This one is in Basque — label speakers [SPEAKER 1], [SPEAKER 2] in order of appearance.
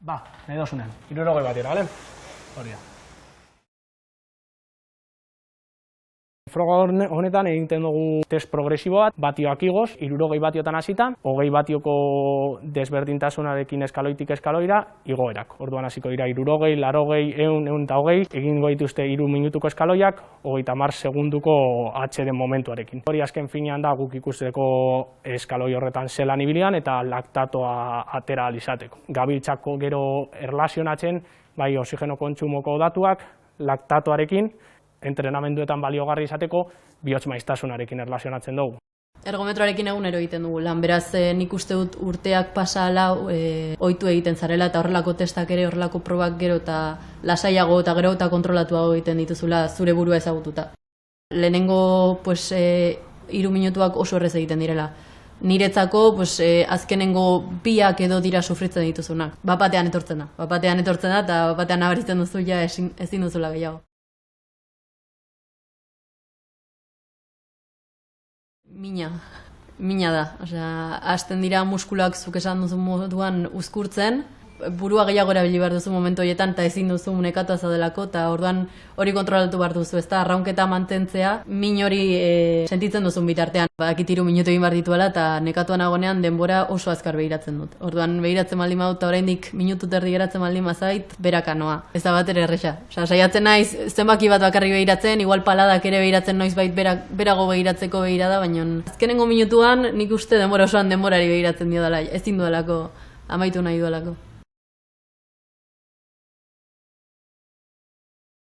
[SPEAKER 1] Ba, nahi dozunean, 60 batera, bale? Hori da. Froga honetan egiten dugu test progresibo batioak igoz, 60 batiotan hasita, 20 batioko desberdintasunarekin eskaloitik eskaloira, igoerak. Orduan hasiko dira 60, 80, 100, 120, egingo dituzte 3 minutuko eskaloiak, 30 segunduko atxeden momentuarekin. Hori azken finean da guk ikusteko eskaloi horretan zelan ibilian eta laktatoa atera ahal izateko. Gabiltzako gero erlazionatzen, bai oxigeno kontsumoko datuak, laktatoarekin, entrenamenduetan baliogarri izateko, bihotz maiztasunarekin erlazionatzen dugu.
[SPEAKER 2] Ergometroarekin egunero egiten dugu lan, beraz nik uste dut urteak pasa ala ohitu egiten zarela eta horrelako testak ere, horrelako probak gero eta lasaiago eta gero eta kontrolatuago egiten dituzula zure burua ezagututa. Lehenengo 3 minutuak oso errez egiten direla. Niretzako azkenengo biak edo dira sufritzen dituzunak. Bapatean etortzen da eta bapatean nabaritzen duzu ja ezin duzula gehiago. Mina da. Hasten dira muskuloak zuk esan duzu moduan uzkurtzen, burua gehiago erabili behar duzu momentu horietan eta ezin duzu nekatu azadelako, eta orduan hori kontrolatu behar duzu, ezta arraunketa mantentzea, min hori sentitzen duzun bitartean. Badakit 3 minutu egin behar dituela eta nekatuan agonean denbora oso azkar behiratzen dut. Orduan behiratzen baldin badut eta oraindik minutu terdi geratzen baldin bazait, berakanoa. Ez da bat ere erresa. Saiatzen naiz zenbaki bat bakarrik behiratzen, igual paladak ere behiratzen noizbait berago behiratzeko behirada, baina azkenengo minutuan nik uste denbora osoan denborari behiratzen dio dela, ezin duelako, amaitu nahi duelako.